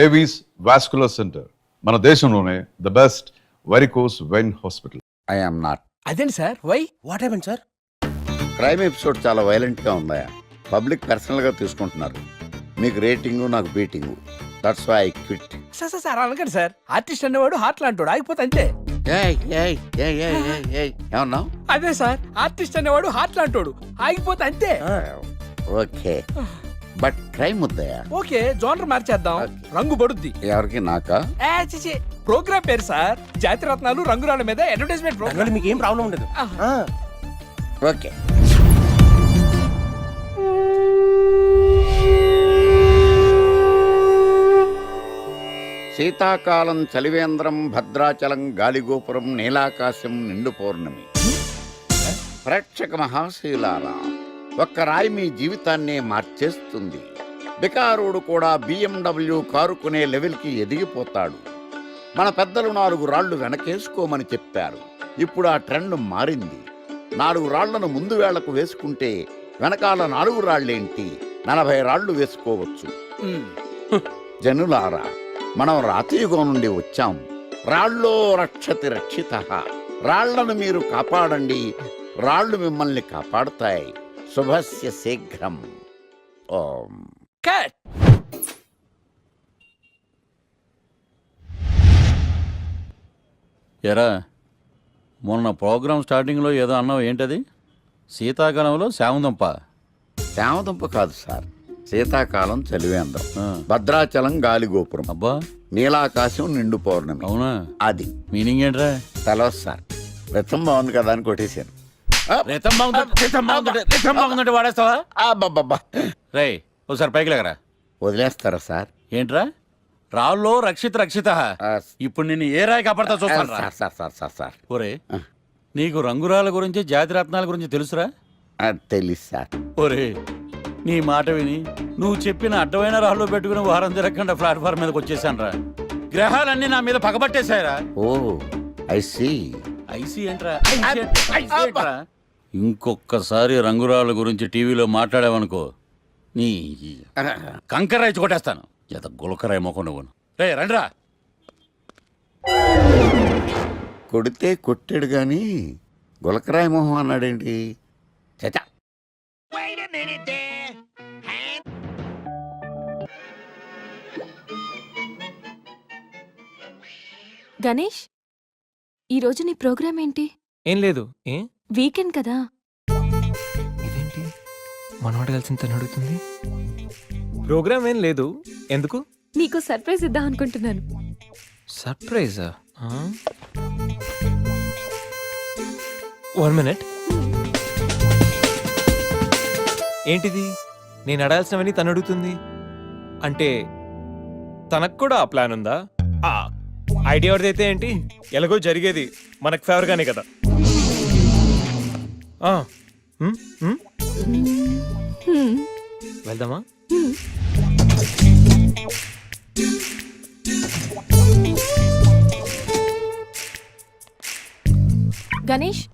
Avis vascular centre, మన దేశంలోనే the best varicose vein hospital. I am not. అదేంటి sir? Why what happen sir? Crime episode చాలా violent గా ఉందా? Public personal గా తీసుకుంటున్నారు. మీకు రేటింగు, నాకు beating. That's why I quit. Sir అనకండి సార్. ఆర్టిస్ట్ అనేవాడు హార్ట్ లాంటాడు, ఆగిపోతే అంతే. ఏమన్నావు? అదే సార్, ఆర్టిస్ట్ అనేవాడు హార్ట్ లాంటాడు, ఆగిపోతే అంతే. ఓకే, బట్ క్రైమ్ వద్దయా? ఓకే, జోనర్ మార్చేద్దాం. రంగు పడుద్ది. ఎవరికి? నాకా? ప్రోగ్రామ్ పేరు సార్ జాతి రత్నాలు రంగురాళ్ళ మీద అడ్వర్టైజ్మెంట్ ప్రోగ్రామ్. మీకు ఏం ప్రాబ్లం ఉండదు. ఓకే. శీతాకాలం చలివేంద్రం, భద్రాచలం గాలిగోపురం, నీలాకాశం, నిండు పౌర్ణమి. ప్రేక్షక మహాశీలారా, ఒక్క రాయి మీ జీవితాన్నే మార్చేస్తుంది. బికారుడు కూడా BMW కారు కొనే లెవెల్కి ఎదిగిపోతాడు. మన పెద్దలు 4 రాళ్లు వెనకేసుకోమని చెప్పారు. ఇప్పుడు ఆ ట్రెండ్ మారింది. 4 రాళ్లను ముందు వేళ్లకు వేసుకుంటే వెనకాల 4 రాళ్లేంటి 40 రాళ్లు వేసుకోవచ్చు. జనులారా, మనం రాతియుగం నుండి వచ్చాం. రాళ్ళో రక్షతి రక్షిత. రాళ్లను మీరు కాపాడండి, రాళ్లు మిమ్మల్ని కాపాడుతాయి. శుభస్య శీఘ్రం. ఓం. ఎరా, మొన్న ప్రోగ్రామ్ స్టార్టింగ్లో ఏదో అన్నావు, ఏంటది? శీతాకాలంలో శామందంప. శామదుంప కాదు సార్, శీతాకాలం చలివేంద్రం, భద్రాచలం గాలిగోపురం, అబ్బా, నీలాకాశం, నిండు పౌర్ణమి. అవునా? అది మీనింగ్ ఏంట్రా? తెలవదు సార్. రతం బాగుంది కదా అని కొట్టేశాను. వాడేస్తావా? అబ్బబ్బబ్బా, రేయ్, ఒకసారి పైకి లేకరా. వదిలేస్తారా సార్? ఏంట్రా? రాళ్ళో రక్షిత. ఇప్పుడు నిన్ను ఏ రాయి కాపాడతా చూస్తాను. సార్ సార్ సార్ సార్ ఒరే, నీకు రంగురాల గురించి, జాతి రత్నాల గురించి తెలుసురా? తెలీదు సార్. ఒరే, నీ మాట విని నువ్వు చెప్పిన అడ్డమైన రాళ్ళు పెట్టుకుని వారం తిరగకుండా ప్లాట్ఫామ్ మీదకి వచ్చేసాను రా. గ్రహాలన్నీ నా మీద పగబట్టేశాయరా. ఓ, ఐ సీ. ఐసీ ఏంట్రా? ఇంకొక్కసారి రంగురాళ్ళ గురించి టీవీలో మాట్లాడావనుకో, నీ కంకరాయి కొట్టేస్తాను. ఎంత గులకరాయి మొక్క నువ్వును. రే రండిరా. కొడితే కొట్టాడు గాని గులకరాయి మొహం అన్నాడేంటి? చచా. గణేష్, ఈరోజు నీ ప్రోగ్రామ్ ఏంటి? ఏం లేదు. వీకెండ్ కదా. ఇదేంటి మనవాడు కలిసి తను అడుగుతుంది? ప్రోగ్రామ్ ఏం లేదు. ఎందుకు? నీకు సర్ప్రైజ్ ఇద్దాం అనుకుంటున్నాను. సర్ప్రైజా? 1 minute. ఏంటిది? నేను అడాల్సినవని తను అడుగుతుంది అంటే తనకు కూడా ఆ ప్లాన్ ఉందా? ఐడియా ఎవరిదైతే ఏంటి, ఎలాగో జరిగేది మనకు ఫేవర్ గానే కదా. వెళ్దామా? గణేష్,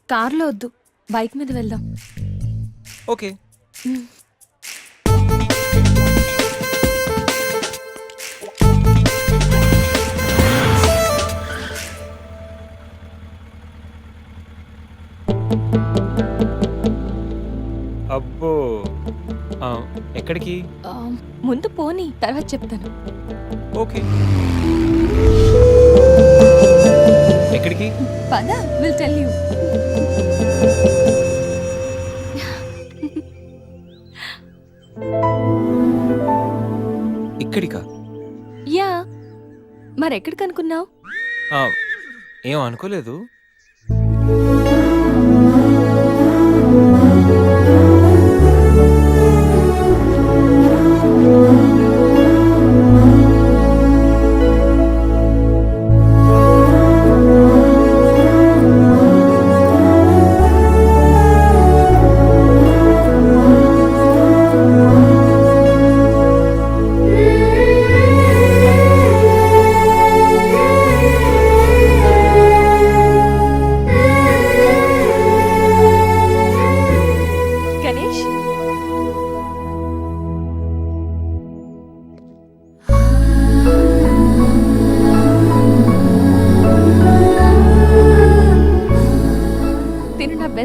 కార్లో వద్దు, బైక్ మీద వెళ్దాం. ఓకే. అబ్బో, ఎక్కడికి? ముందు పోనీ, తర్వాత చెప్తాను. ఓకే. ఎక్కడికి? పద, విల్ టెల్ యూ. ఇక్కడికా? యా, మరెక్కడికి అనుకున్నావు? ఏం అనుకోలేదు.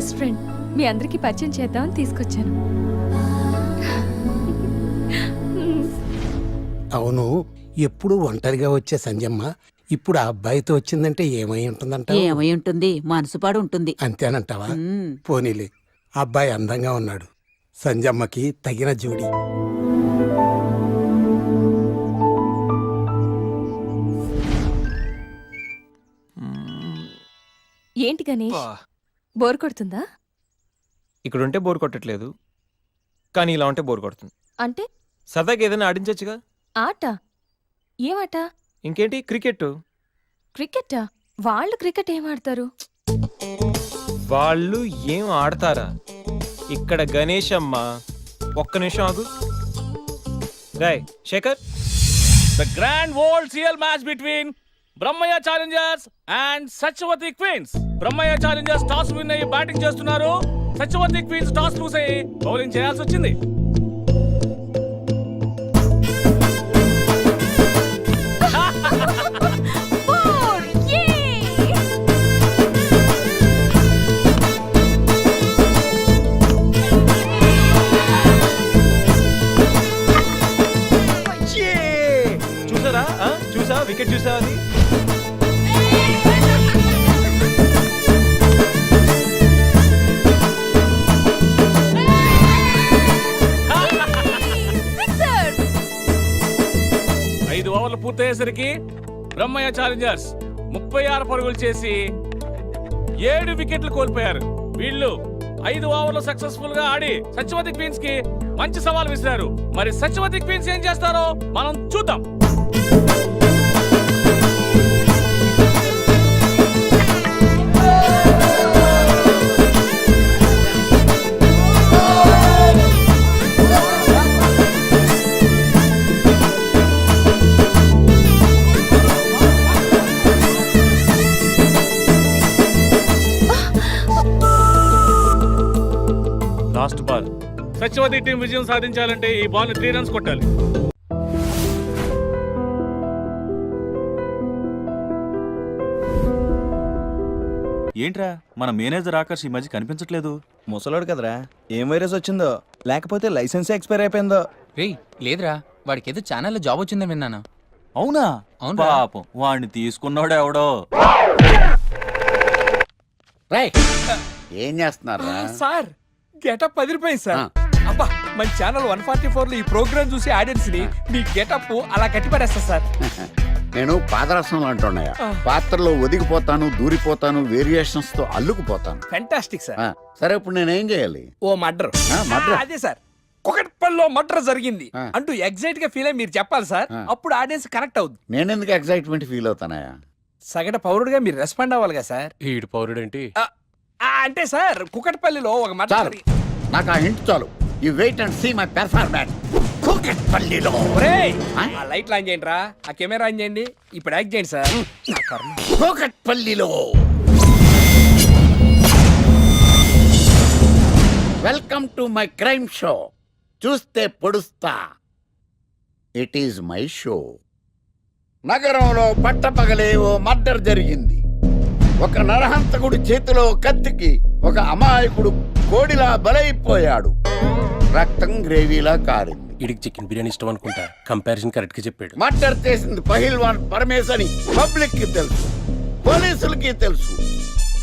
Best friend. మీ అందరికి పరిచయం చేద్దామని తీసుకొచ్చాను. అవును, ఎప్పుడు ఒంటరిగా వచ్చే సంజమ్మ ఇప్పుడు ఆ అబ్బాయితో వచ్చిందంటే ఏమై ఉంటుందంట? ఏమై ఉంటుంది, మనసుపాడు ఉంటుంది. అంతేనంటావా? మ్మ్. పోనీలే, ఆ అబ్బాయి అందంగా ఉన్నాడు, సంజమ్మకి తగిన జోడి. ఏంటి గణేష్, బా. బోర్ కొడుతుందా? ఇక్కడ ఉంటే బోర్ కొట్టట్లేదు, కానీ ఇలా ఉంటే బోర్ కొడుతుంది. అంటే సరదాగా ఏదైనా ఆడించొచ్చుగా. ఆట? ఏమాట? ఇంకేంటి, క్రికెట్. క్రికెటా? వాళ్ళు క్రికెట్ ఏం ఆడతారు? వాళ్ళు ఏం ఆడతారా? ఇక్కడ గణేష్ అమ్మ. ఒక్క నిమిషం ఆగు. Rai Shekhar, The grand world CL match between Brahmayya challengers and Satyavathi queens. Brahmayya challengers toss win అయ్యి బ్యాటింగ్ చేస్తున్నారు. సత్యవతి క్వీన్స్ టాస్ లూస్ అయ్యి బౌలింగ్ చేయాల్సి వచ్చింది. బోర్! యే! చూసారా? చూసా, వికెట్ చూసా అది. సిక్సర్! 5 ఓవర్లు పూర్తయ్యేసరికి బ్రహ్మయ్య ఛాలెంజర్స్ 36 పరుగులు చేసి 7 వికెట్లు కోల్పోయారు. వీళ్ళు 5 ఓవర్లు సక్సెస్ఫుల్ గా ఆడి సత్యవతి క్వీన్స్ కి మంచి సవాల్ విసిరారు. మరి సత్యవతి క్వీన్స్ ఏం చేస్తారో మనం చూద్దాం. Last ball. సత్యవతి టీం విజయం సాధించాలంటే ఈ బాల్ ని 3 రన్స్ కొట్టాలి. ఏంట్రా మన మేనేజర్ ఆకర్ష్ ఈ మధ్య కనిపించట్లేదు. ముసలోడు కదరా, ఏం వైరస్ వచ్చిందో, లేకపోతే లైసెన్స్ ఎక్స్పైర్ అయిపోయిందో. రేయ్ లేదురా, వాడికి ఏదో ఛానల్లో జాబ్ వచ్చిందని విన్నాను. అవునా? అవునురా. పాపం వాడిని తీసుకున్నాడు ఎవడో. రైట్, ఏం చేస్తున్నారు? సార్ గెటప్ అదిరిపోయింది సార్. అబ్బా, మన ఛానల్ 144 లో ఈ ప్రోగ్రామ్ చూసి ఆడియన్స్ ని మీ గెటప్ అలా కట్టిపడేస్తా సార్. నేను పాదరసం అంటున్నాయా, పాత్రలో ఒదిగిపోతాను, దూరిపోతాను, వేరియేషన్స్ తో అల్లుకుపోతాను. Fantastic sir. సరే, ఇప్పుడు నేనేం చేయాలి? ఓ మర్డర్. murder? అదే సార్, కుకట్పల్లిలో మర్డర్ జరిగింది ఆ. అంటూ ఎగ్జైట్ గా ఫీల్ అయ్యి మీరు చెప్పాలి సార్. ఆ. అప్పుడు ఆడియన్స్ కనెక్ట్ అవుద్ది. నేనెందుకు ఎక్సైట్మెంట్ ఫీల్ అవుతానయా? సగటు పౌరుడుగా మీరు రెస్పాండ్ అవ్వాలిగా సార్. ఈడు పౌరుడేంటి? అంటే సార్, కుకట్పల్లిలో ఒక మర్డర్ చాలు, నాకు ఆ హింట్ చాలు. You wait and see my performance. కూకట్పల్లిలో ఆ లైట్లు ఆన్ చేయండి రా, ఆ కెమెరా ఆన్ చేయండి. ఇప్పుడు యాక్ట్ చేయండి సార్. నా కర్మ. కూకట్పల్లిలో welcome to my crime show. చూస్తే పొడుస్తా, ఇట్ ఈజ్ మై షో. నగరంలో పట్టపగలే ఓ మర్డర్ జరిగింది. ఒక నరహంతకుడు చేతిలో కత్తికి ఒక అమాయకుడు కోడిలా బలైపోయాడు. రక్తం గ్రేవీలా కారింది. ఇడికి చికెన్ బిర్యానీ ఇష్టం అనుకుంటా, కంపారిజన్ కరెక్ట్ గా చెప్పాడు. మర్డర్ చేసింది పహిల్వాన్ పరమేశ్ అని పబ్లిక్ కి తెలుసు, పోలీసులకి తెలుసు.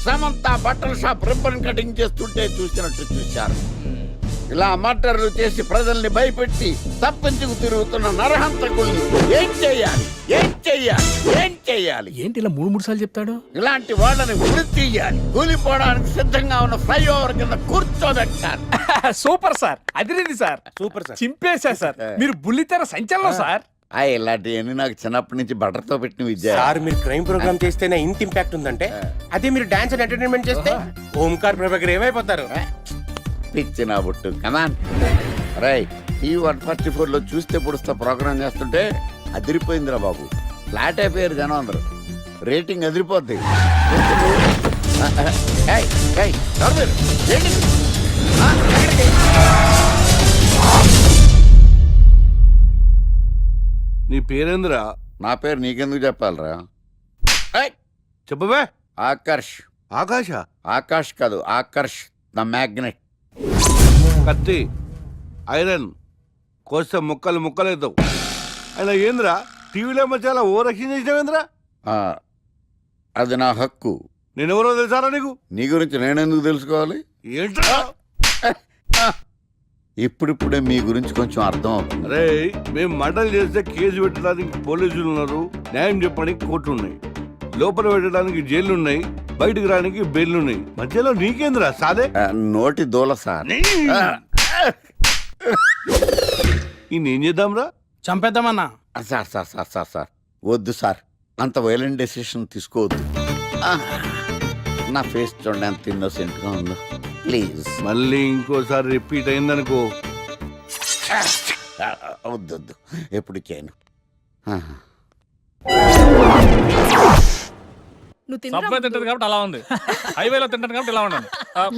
సమంత బట్టల షాప్ రిబ్బన్ కటింగ్ చేస్తుంటే చూసినట్టు చూశారు. ఇలా మర్డర్లు చేసి ప్రజల్ని భయపెట్టి తప్పించుకు తిరుగుతున్న నరహంతకుల్ని ఏం చెయ్యాలి, ఏం చెయ్యాలి, ఏం చెయ్యాలి? ఏంటి ఇలా 3 సార్లు చెప్తాడు? ఇలాంటి వాళ్ళని వృత్తి తీయాలి. కూలిపోవడానికి సిద్ధంగా ఉన్న ఫ్లైఓవర్ కింద కూర్చోబెట్టాలి. సూపర్ సార్, అదిరింది సార్. సూపర్ సార్, చింపేశా సార్. మీరు బుల్లితెర సంచలనం సార్. ఇలాంటివన్నీ నాకు చిన్నప్పటి నుంచి బట్టర్తో పెట్టిన విద్య. సార్, మీరు క్రైమ్ ప్రోగ్రామ్ చేస్తేనే ఇంత ఇంపాక్ట్ ఉందంటే, అదే మీరు డాన్స్ అండ్ ఎంటర్టైన్మెంట్ చేస్తే ఓంకార్ ప్రభాకర్ ఏమైపోతారు? పిచ్చి నా బుట్టు. కమాన్ రై, ఈ 144 చూస్తే పొడుస్తా ప్రోగ్రామ్ చేస్తుంటే అదిరిపోయిందిరా బాబు. ఫ్లాట్ అయిపోయారు జనం అందరూ. రేటింగ్ అదిరిపోద్ది. ఏయ్, ఏయ్, ఎవరు మీరు? ఏంటి? ఎక్కడికి? నీ పేరేంద్రా? నా పేరు నీకెందుకు చెప్పాలరా? చెప్పవే. ఆకర్ష్. ఆకాశ ఆకాష్ కాదు, ఆకర్ష్ ద మ్యాగ్నెట్. కత్తి ఐరన్ కోస్తే ముక్కలు ముక్కలేద్దావు. అయినా ఏంద్రా టీవీలో చాలా ఓ రక్షణ చేసినావేంద్రా? ఆ, అది నా హక్కు. నేనెవరో తెలుసారా నీకు? నీ గురించి నేనెందుకు తెలుసుకోవాలి? ఏంట్రా? ఇప్పుడిప్పుడే మీ గురించి కొంచెం అర్థం అవుతుంది. అరే మేము మర్డర్ చేస్తే కేసు పెట్టడానికి పోలీసులు ఉన్నారు, న్యాయం చెప్పడానికి కోర్టులు ఉన్నాయి, లోపల పెట్టడానికి జైలు ఉన్నాయి, బయటకు రానికి బెయిల్ ఉన్నాయి. మధ్యలో నీకేంద్రా సాదే? నోటి దూల సార్. ఏం చేద్దాంరా? చంపేద్దామన్నా. Sir sir sir sir sir వద్దు సార్, అంత వైలెంట్ డెసిషన్ తీసుకోవద్దు. ఆ, నా ఫేస్ చూడండి ఎంత ఇన్నోసెంట్గా ఉందో. ప్లీజ్ మళ్ళీ ఇంకోసారి రిపీట్ అయిందనుకో. వద్దు వద్దు, ఎప్పుడు చేయను. సబ్వే తింటది కాబట్టి అలా ఉంది, హైవేలో తింటాను కాబట్టి ఇలా ఉన్నాను.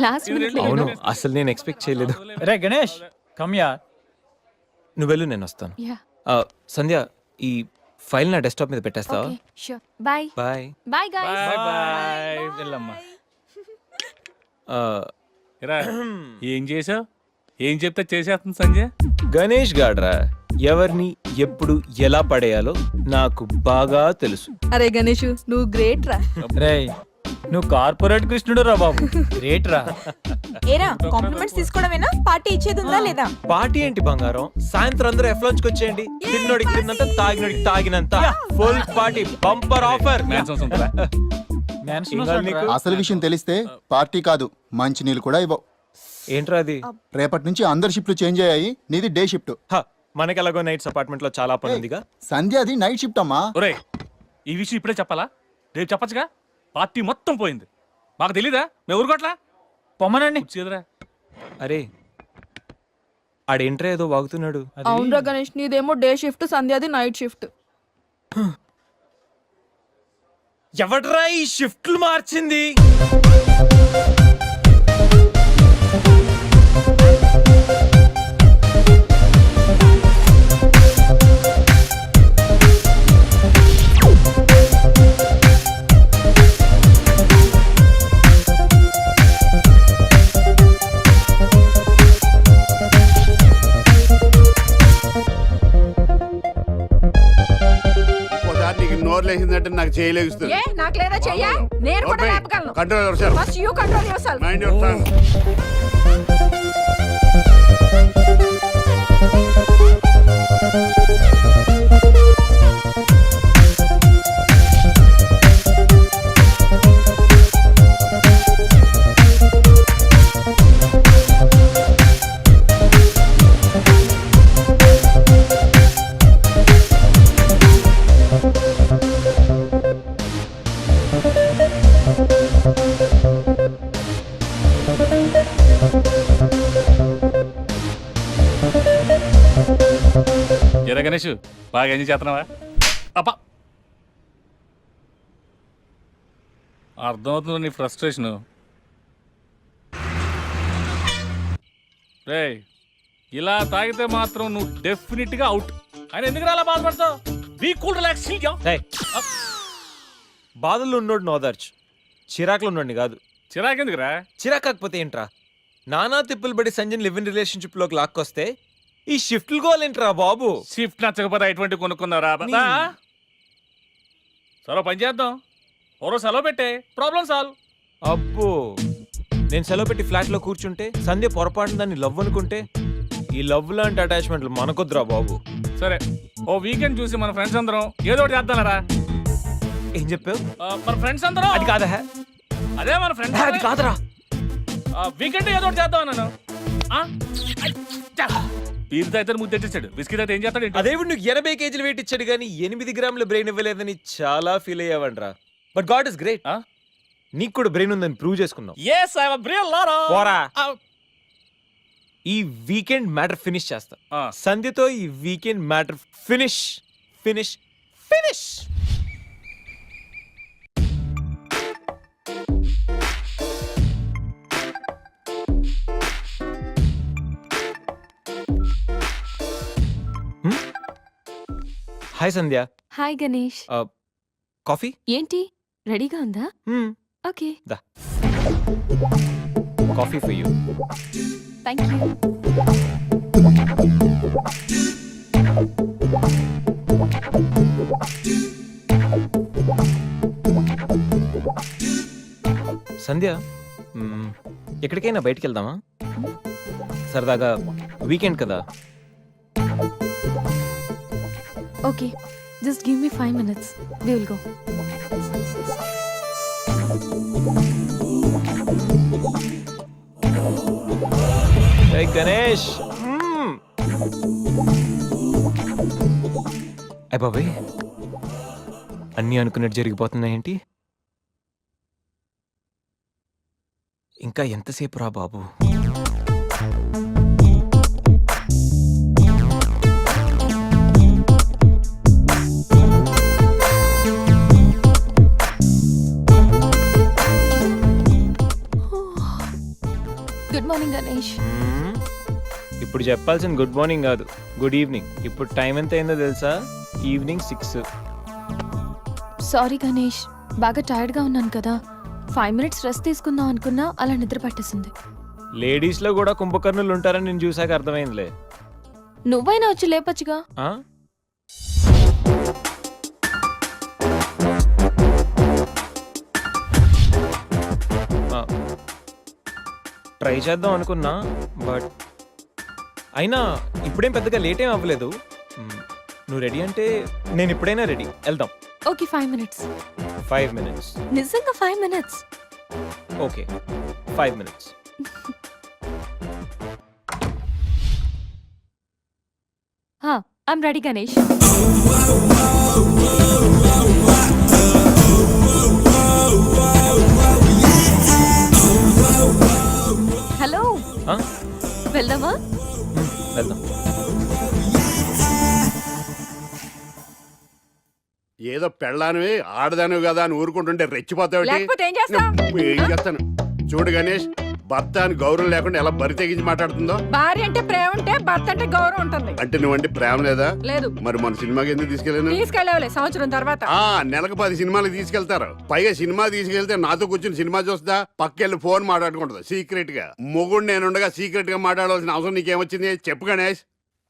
Last minute లో అవును, అసలు నేను ఎక్స్పెక్ట్ చేయలేదు. రే గణేష్ కమ్యా. నువ్వు వెళ్ళు, నేను వస్తాను. యా సంధ్య, ఈ ఫైల్ నా డెస్క్టాప్ మీద పెట్టేస్తావా? Okay sure. Bye bye. Bye guys. Bye bye. వెళ్ళమ్మా. ఇరా, ఏం చేసావు? ఏం చెప్తే చేసేస్తుంది సంజయ్. గణేష్ గాడ్రా, ఎవరిని ఎప్పుడు ఎలా పడేయాలో నాకు బాగా తెలుసు. అరే గణేష్ నువ్వు గ్రేట్ రా. రే నువ్వు కార్పొరేట్ కృష్ణుడు రా బాబు, గ్రేట్ రా. ఏరా కాంప్లిమెంట్స్ తీసుకోవడమేనా, పార్టీ ఇచ్చేది ఉందా లేదా? పార్టీ ఏంటి బంగారం, సాయంత్రం అందరూ ఎఫ్ లంచ్ వచ్చేయండి. తిన్నోడికి తిన్నంత, తాగినోడికి తాగినంత, ఫుల్ పార్టీ, బంపర్ ఆఫర్. మ్యాన్సన్స్ ఉంటుందా? అసలు విషయం తెలిస్తే పార్టీ కాదు మంచి నీళ్ళు కూడా ఇవ్వవు. ఏంట్రా అది? రేపటి నుంచి అందరి షిఫ్ట్లు చేంజ్ అయ్యాయి, నీది డే షిఫ్ట్. మనకి ఎలాగో నైట్స్ అపార్ట్మెంట్ లో చాలా పని ఉందిగా. సంధ్య అది నైట్ షిఫ్ట్ అమ్మా. ఒరే, ఈ విషయం ఇప్పుడే చెప్పాలా? రేపు చెప్పచ్చుగా. పార్టీ మొత్తం పోయింది, మాకు తెలీదా? మేము ఊరుకోట్లా పొమ్మనండి. చేదరా. అరే ఆడేంట్రా ఏదో వాగుతున్నాడు. అవునరా గణేష్, నీదేమో డే షిఫ్ట్, సంధ్యాది నైట్ షిఫ్ట్. ఎవడ్రా ఈ షిఫ్ట్లు మార్చింది? ఒకసారి నీకు నోరు లేచిందంటే నాకు చేయలేస్తుంది. నాకు లేదా చెయ్యా, నేను కూడా లేపగలను. Control yourself. First you control yourself. Mind your tongue. ఎరా గణేష్, బాగా ఎంజాయ్ చేస్తున్నావా? అబ్బా, అర్థమవుతుంది నీ ఫ్రస్ట్రేషన్. రే, ఇలా తాగితే మాత్రం నువ్వు డెఫినెట్ గా అవుట్. ఆయన ఎందుకు అలా బాధపడతావు? Be cool, relax. బాధల్లో ఉన్నోడు నోదార్చు, చిరాకులో ఉన్నోడిని కాదు. చిరాకెందుకురా? చిరాకాకపోతే ఏంట్రా? నానా తిప్పులు పడి సంజయ్ లివ్ ఇన్ రిలేషన్షిప్ లోకి లాక్కొస్తే ఈ షిఫ్ట్లు గోలేంట్రా బాబు? షిఫ్ట్ నచ్చకపోతే ఎటువంటి కొనుక్కున్నారా? సరే పని చేద్దాం, ఓరో సెలవు పెట్టే, ప్రాబ్లం సాల్వ్. అబ్బో, నేను సెలవు పెట్టి ఫ్లాట్ లో కూర్చుంటే సంధ్య పొరపాటున దాన్ని లవ్ అనుకుంటే, ఈ లవ్ లాంటి అటాచ్మెంట్లు మనకొద్దురా బాబు. సరే, ఓ వీకెండ్ చూసి మన ఫ్రెండ్స్ అందరం ఏదో ఒకటి చేద్దాంరా. ఏం చెప్పావు? మన ఫ్రెండ్స్ అందరం. అది కాదా? అదే మన ఫ్రెండ్స్. అది కాదురా. వీకెండ్ ఏదో ఒకటి చేద్దాం అన్నాను. పీరుతో అయితే ముద్దు తెచ్చాడు, బిస్కెట్ అయితే ఏం చేస్తాడు? అదేవిడు నువ్వు 80 కేజీలు వెయిట్ ఇచ్చాడు కానీ 8 గ్రాముల బ్రెయిన్ ఇవ్వలేదని చాలా ఫీల్ అయ్యావంట్రా. బట్ గాడ్ ఇస్ గ్రేట్, నీకు కూడా బ్రెయిన్ ఉందని ప్రూవ్ చేసుకున్నావు. Yes, I have a brain, Laura. పోరా. ఈ వీకెండ్ మ్యాటర్ ఫినిష్ చేస్తా. సంధ్యతో ఈ weekend matter finish finish finish. Hi Sandhya. Hi Ganesh. Coffee ఏంటి రెడీగా ఉందా? ఓకే, దా coffee for you. Thank you. Sandhya, ఎక్కడికైనా బయటికి వెళ్దామా? సరదాగా వీకెండ్ కదా. Okay, just give me 5 minutes. We will go. Hey Ganesh. అయ్ బాబాయ్, అన్నీ అనుకున్నట్టు జరిగిపోతున్నాయేంటి? ఇంకా ఎంతసేపు రా బాబు? Good morning Ganesh. ఇప్పుడు చెప్పాల్సిన గుడ్ మార్నింగ్ కాదు, గుడ్ ఈవినింగ్. ఇప్పుడు టైం ఎంత అయిందో తెలుసా? ఈవినింగ్ 6. సారీ గణేష్, బాగా టైర్డ్గా ఉన్నాను కదా. 5 minutes రెస్ట్ తీసుకుందాం అనుకున్నా, అలా నిద్ర పట్టేసింది. లేడీస్లో కూడా కుంభకర్ణులు ఉంటారని నేను చూసాక అర్థమైందిలే. నువ్వైనా వచ్చి లేపచ్చుగా. ఆ? ట్రై చేద్దాం అనుకున్నా, బట్ అయినా ఇప్పుడేం పెద్దగా లేట్ ఏం అవ్వలేదు. నువ్వు రెడీ అంటే నేను ఇప్పుడైనా రెడీ. వెళ్దాం. Okay, 5 minutes. 5 minutes. నిజంగా 5 minutes. Okay, 5 minutes. I'm ready Ganesh. Hello, ఆ? వెళ్దామా? వెళ్దాం. ఏదో పెళ్ళానివి ఆడదానివి కదా అని ఊరుకుంటుంటే రెచ్చిపోతావు. లేకపోతే ఏం చేస్తావ్? ఏం చేస్తాను చూడు గణేష్, భర్త అని గౌరవం లేకుండా ఎలా బరి తెగించి మాట్లాడుతుందో. భార్య అంటే ప్రేమ ఉంటే భర్త అంటే గౌరవం ఉంటుంది. అంటే నువ్వంటే ప్రేమ లేదా? లేదు. మరి మన సినిమాకి ఎందుకు తీసుకెళ్ళాను? తీసుకెళ్ళవలే సంవత్సరం తర్వాత. నెలకు 10 సినిమాలకు తీసుకెళ్తారు. పైగా సినిమా తీసుకెళ్తే నాతో కూర్చుని సినిమా చూస్తా, పక్కెళ్ళి ఫోన్ మాట్లాడుకుంటుంది సీక్రెట్ గా. మొగుడు నేనుండగా సీక్రెట్ గా మాట్లాడాల్సిన అవసరం నీకేమొచ్చింది చెప్పు గణేష్.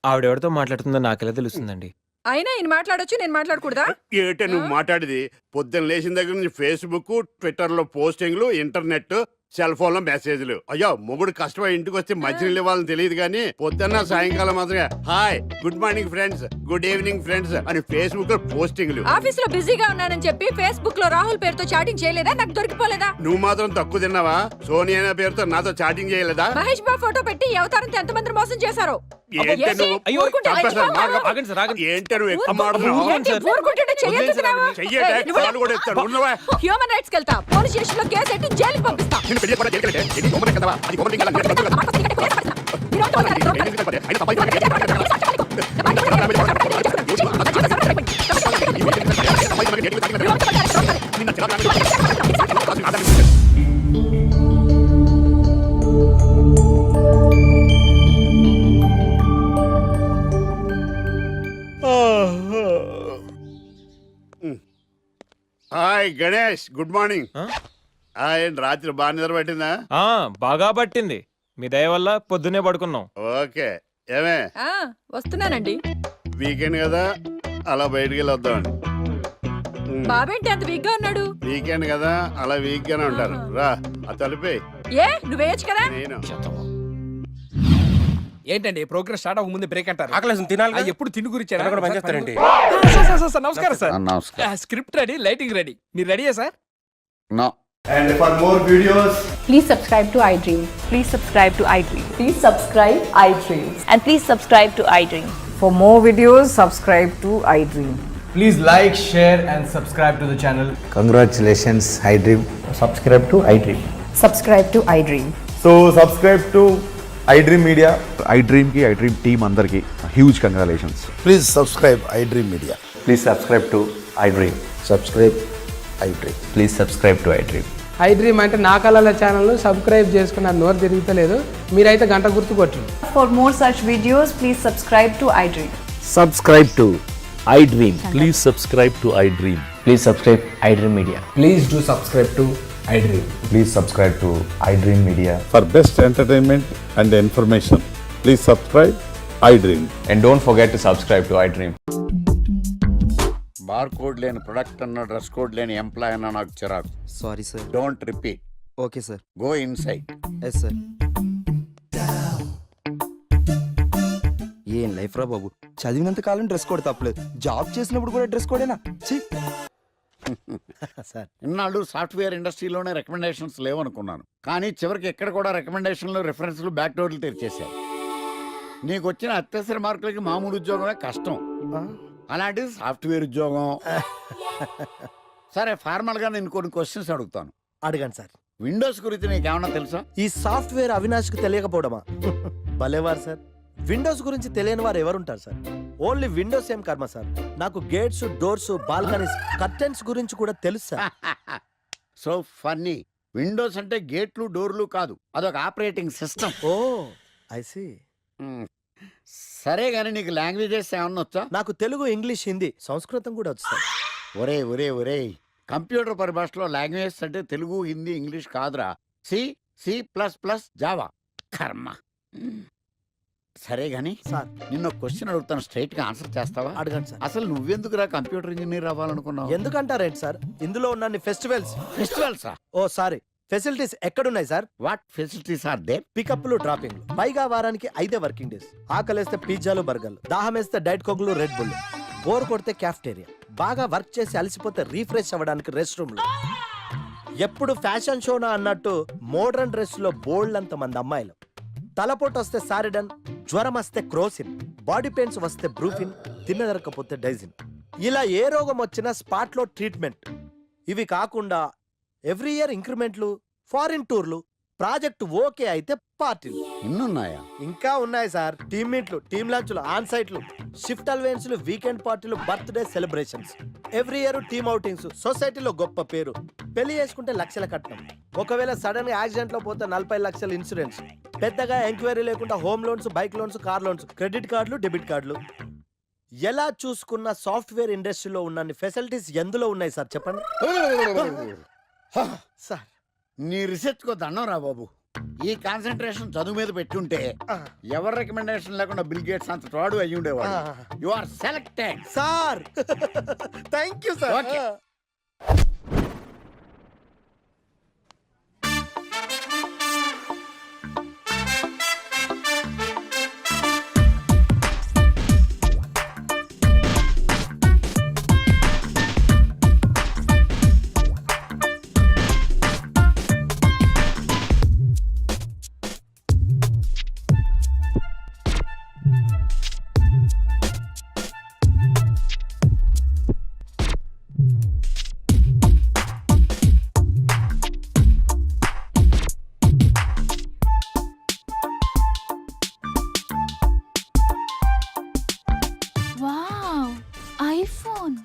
ఆవిడెవరితో మాట్లాడుతుందో నాకెలా తెలుస్తుందండి? అయినా ఈయన మాట్లాడొచ్చు, నేను మాట్లాడకూడదా? ఏటే నువ్వు మాట్లాడేది? పొద్దున్న లేచిన దగ్గర నుంచి ఫేస్బుక్, ట్విట్టర్ లో పోస్టింగ్లు, ఇంటర్నెట్, సెల్ ఫోన్ లో మెసేజ్లు. అయ్యో మొగుడు కష్టమై ఇంటికి వస్తే మంచినీళ్ళు ఇవ్వాలని తెలియదు కానీ పొద్దున్న సాయంకాలం మాత్రమే hi, good morning friends, good evening friends అని ఫేస్బుక్ లో పోస్టింగ్లు. ఆఫీస్ లో బిజీగా ఉన్నానని చెప్పి ఫేస్బుక్ లో రాహుల్ పేరుతో చాటింగ్ చేయలేదా? నాకు దొరికిపోలేదా? నువ్వు మాత్రం తక్కువ తిన్నావా? సోనియా అనే పేరుతో నాతో చాటింగ్ చేయలేదా? మహేష్ బాబు ఫోటో పెట్టి ఈ అవతారంతో ఎంతమంది మోసం చేశారో. ఏంటే నువ్వు? అయ్యో, చంపేస్తాను. ఆగండి సార్, ఆగండి. ఏంటే నువ్వు ఎక్కువ మాట్లాడుతున్నావు? చెయ్యటే కాలు కూడా ఎత్తాను. ఉన్నవా? హ్యూమన్ రైట్స్ కెళ్తా, పోలీస్ స్టేషన్ లో కేసు ఎట్టి జైలుకి పంపిస్తా. నిన్ను పెళ్లి కూడా జైలుకి వెళ్ళే. ఎన్ని గొప్పనే కదవా? అది గొప్పనే కదా. Hi Ganesh, good morning. రాత్రి బాగా నిద్ర పట్టిందా? బాగా పట్టింది. మీ దయ వల్ల పొద్దునే పడుకున్నాం. ఓకే, ఏమే వస్తున్నానండి. వీకెండ్ కదా, అలా బయటికి వెళ్ళి వద్దామండి. బాబేంటి అంత వీక్ గా ఉన్నాడు? వీకెండ్ కదా, అలా వీక్ గానే ఉంటారు. రా, ఆ తలిపే. ఏ నువ్వేయచ్చు కదా? నేను ఏంటండి ప్రోగ్రెస్ స్టార్ట్ అవ్వక ముందు బ్రేక్ అంటారు? ఆకలేసం తినాలి. ఎప్పుడు తిని గురించి పనిచేస్తారండి. నమస్కారం సార్. నమస్కారం. Script ready, lighting ready. మీరు రెడీయా sir? No. And for more videos, Please subscribe to iDream. Please subscribe to iDream. Please subscribe iDream. And please subscribe to iDream. For more videos, subscribe to iDream. Please like, share and subscribe to the channel. Congratulations, iDream. Subscribe to iDream. Subscribe to iDream. So subscribe to iDream Media. iDream కి iDream team అందరికి huge congratulations. Please subscribe iDream Media. Please subscribe to iDream. Subscribe iDream. Please subscribe to iDream. iDream అంటే నా కళల channel subscribe చేసుకున్న నోరు తిరుగుతలేదు. మీరైతే గంట గుర్తు కొట్టండి. For more such videos, please subscribe to iDream. Subscribe to iDream. Please subscribe to iDream. Please subscribe iDream Media. Please do subscribe to iDream. Please subscribe to iDream Media. For best entertainment and information, please subscribe iDream. And don't forget to subscribe to iDream. Bar code లేని product అన్న, dress code లేని employee అన్న నాకు చిరాకు. Sorry sir. Don't repeat. Okay sir. Go inside. Yes sir. ఏం life రా బాబు, చదివినంత కాలం డ్రెస్ కోడ్ తప్పలేదు, జాబ్ చేసినప్పుడు కూడా డ్రెస్ కోడేనా? సార్ ఇన్నాళ్ళు సాఫ్ట్వేర్ ఇండస్ట్రీలోనే రికమెండేషన్స్ లేవనుకున్నాను, కానీ చివరికి ఎక్కడ కూడా రికమెండేషన్లు, రిఫరెన్స్లు, బ్యాక్ డోర్లు తెరిచేశారు. నీకు వచ్చిన అత్యవసర మార్కులకి మామూలు ఉద్యోగమే కష్టం, అలాంటిది సాఫ్ట్వేర్ ఉద్యోగం. సరే, ఫార్మల్గా నేను కొన్ని క్వశ్చన్స్ అడుగుతాను. అడగండి సార్. విండోస్ గురించి నీకేమన్నా తెలుసా? ఈ సాఫ్ట్వేర్ అవినాష్కి తెలియకపోవడమా? భలేవారు సార్. విండోస్ గురించి తెలియని వారు ఎవరుంటారు సార్? ఓన్లీ విండోస్ ఏం కర్మ సార్, నాకు గేట్స్, డోర్స్, బాల్కనీస్, కర్టెన్స్ గురించి కూడా తెలుసు సార్. So funny. విండోస్ అంటే గేట్లు, డోర్లు కాదు, అదొక operating system. Oh I see. సరే గానీ నీకు లాంగ్వేజెస్ ఏమన్నా వచ్చా? నాకు తెలుగు, ఇంగ్లీష్, హిందీ, సంస్కృతం కూడా వచ్చు సార్. ఒరే ఒరే ఒరే, కంప్యూటర్ పరిభాషలో లాంగ్వేజెస్ అంటే తెలుగు, హిందీ, ఇంగ్లీష్ కాదురా. C, C plus plus, Java. కర్మ. సరే గానీ సార్ నిన్న క్వశ్చన్ అడుగుతాను, స్ట్రైట్ గా ఆన్సర్ చేస్తావా? అడగండి సార్. అసలు నువ్వెందుకురా కంప్యూటర్ ఇంజనీర్ అవ్వాలనుకున్నావు? ఎందుకంటారేంటి సార్, ఇందులో ఉన్న ఫెస్టివల్స్. ఫెస్టివల్సా? ఓ సారీ, ఫెసిలిటీస్ ఎక్కడున్నాయి sir? What facilities are they? పికప్లు, డ్రాపింగ్లు, పైగా వారానికి 5 వర్కింగ్ డేస్. ఆకలేస్తే పిజ్జాలు, బర్గర్లు, దాహం వేస్తే డైట్ కోక్లు, రెడ్ బుల్, బోర్ కొడితే క్యాఫ్టేరియా, బాగా వర్క్ చేసి అలసిపోతే రీఫ్రెష్ అవ్వడానికి రెస్ట్ రూమ్లు. ఎప్పుడు ఫ్యాషన్ షోనా అన్నట్టు మోడర్న్ డ్రెస్ లో బోల్డ్ అంత మంది అమ్మాయిలు. తలపోటు వస్తే సారిడన్, జ్వరం వస్తే క్రోసిన్, బాడీ పెయిన్స్ వస్తే బ్రూఫిన్, తిన్నదరకపోతే డైజిన్. ఇలా ఏ రోగం వచ్చినా స్పాట్ లో ట్రీట్మెంట్. ఇవి కాకుండా ఎవ్రీ ఇయర్ ఇంక్రిమెంట్లు, ఫారిన్ టూర్లు, ప్రాజెక్ట్ ఓకే అయితే పార్టీలు. ఇన్నున్నాయా? ఇంకా ఉన్నాయి సార్. టీమ్ మీట్లు, టీమ్ లంచ్లు, ఆన్ సైట్లు, షిఫ్ట్ అలవెన్స్లు, వీకెండ్ పార్టీలు, birthday celebrations, every year team outings, సొసైటీలో గొప్ప పేరు, పెళ్లి చేసుకుంటే లక్షల కట్నం, ఒకవేళ సడన్ గా యాక్సిడెంట్ లో పోతే 40 లక్షల ఇన్సూరెన్స్, పెద్దగా ఎంక్వైరీ లేకుండా home loans, bike loans, car loans, credit కార్డులు, డెబిట్ కార్డులు. ఎలా చూసుకున్న సాఫ్ట్వేర్ ఇండస్ట్రీలో ఉన్న ఫెసిలిటీస్ ఎందులో ఉన్నాయి సార్ చెప్పండి. సార్ నీ రీసెర్చ్ కో దండం రా బాబు. ఈ కాన్సన్ట్రేషన్ చదువు మీద పెట్టుంటే ఎవరి రికమెండేషన్ లేకుండా బిల్ గేట్స్ అంత వాడు అయ్యి ఉండేవాడు. You are selected sir. Thank you sir. Okay. Wow, iPhone.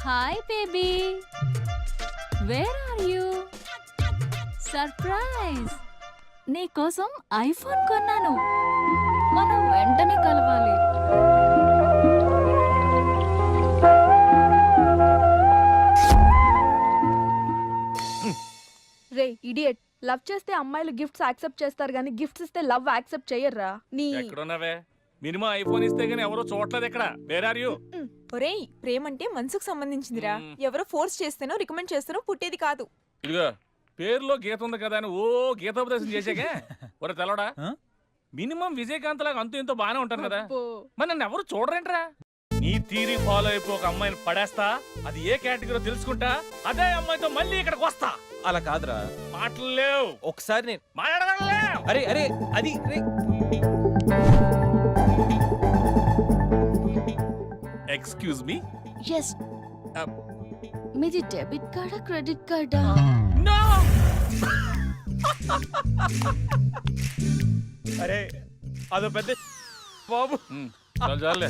Hi baby, where are you? Surprise, నీకోసం ఐఫోన్ కొన్నాను, మనం వెంటనే కలవాలి. రే ఇడియట్, లవ్ చేస్తే అమ్మాయిలు గిఫ్ట్స్ యాక్సెప్ట్ చేస్తారు కానీ గిఫ్ట్స్ ఇస్తే లవ్ యాక్సెప్ట్ చెయ్యర్రా. నీ ఎక్కడున్నావే? మినిమం ఐఫోన్ ఇస్తే గానీ ఎవరో చూడట్లేదు ఇక్కడ. Where are you? ఒరేయ్, ప్రేమ అంటే మనసుకు సంబంధించిందిరా. ఎవరో ఫోర్స్ చేస్తేనో రికమెండ్ చేస్తేనో పుట్టేది కాదు. ఇదిగో పేరులో గీత ఉంది కదా అని ఓ గీతోపదేశం చేసాకే ఒరే తెలవడా, మినిమం విజయకాంత్ లాగా అంతూ ఇంతో బాగానే ఉంటాను కదా, మరి నన్ను ఎవరు చూడరేంట్రా? నీ థీరీ ఫాలో అయిపో ఒక అమ్మాయిని పడేస్తా, అది ఏ కేటగిరీ తెలుసుకుంటా, అదే అమ్మాయితో మళ్ళీ ఇక్కడికి వస్తా. అలా కాదురా, మాటలు లేవు. ఒకసారి నేను మాట్లాడలేవు. అరే అరే అది ఎక్స్క్యూజ్ మీ. ఎస్, మీది డెబిట్ కార్డా క్రెడిట్ కార్డా? నో. అరే అదో పెద్ద బాబు. చాలే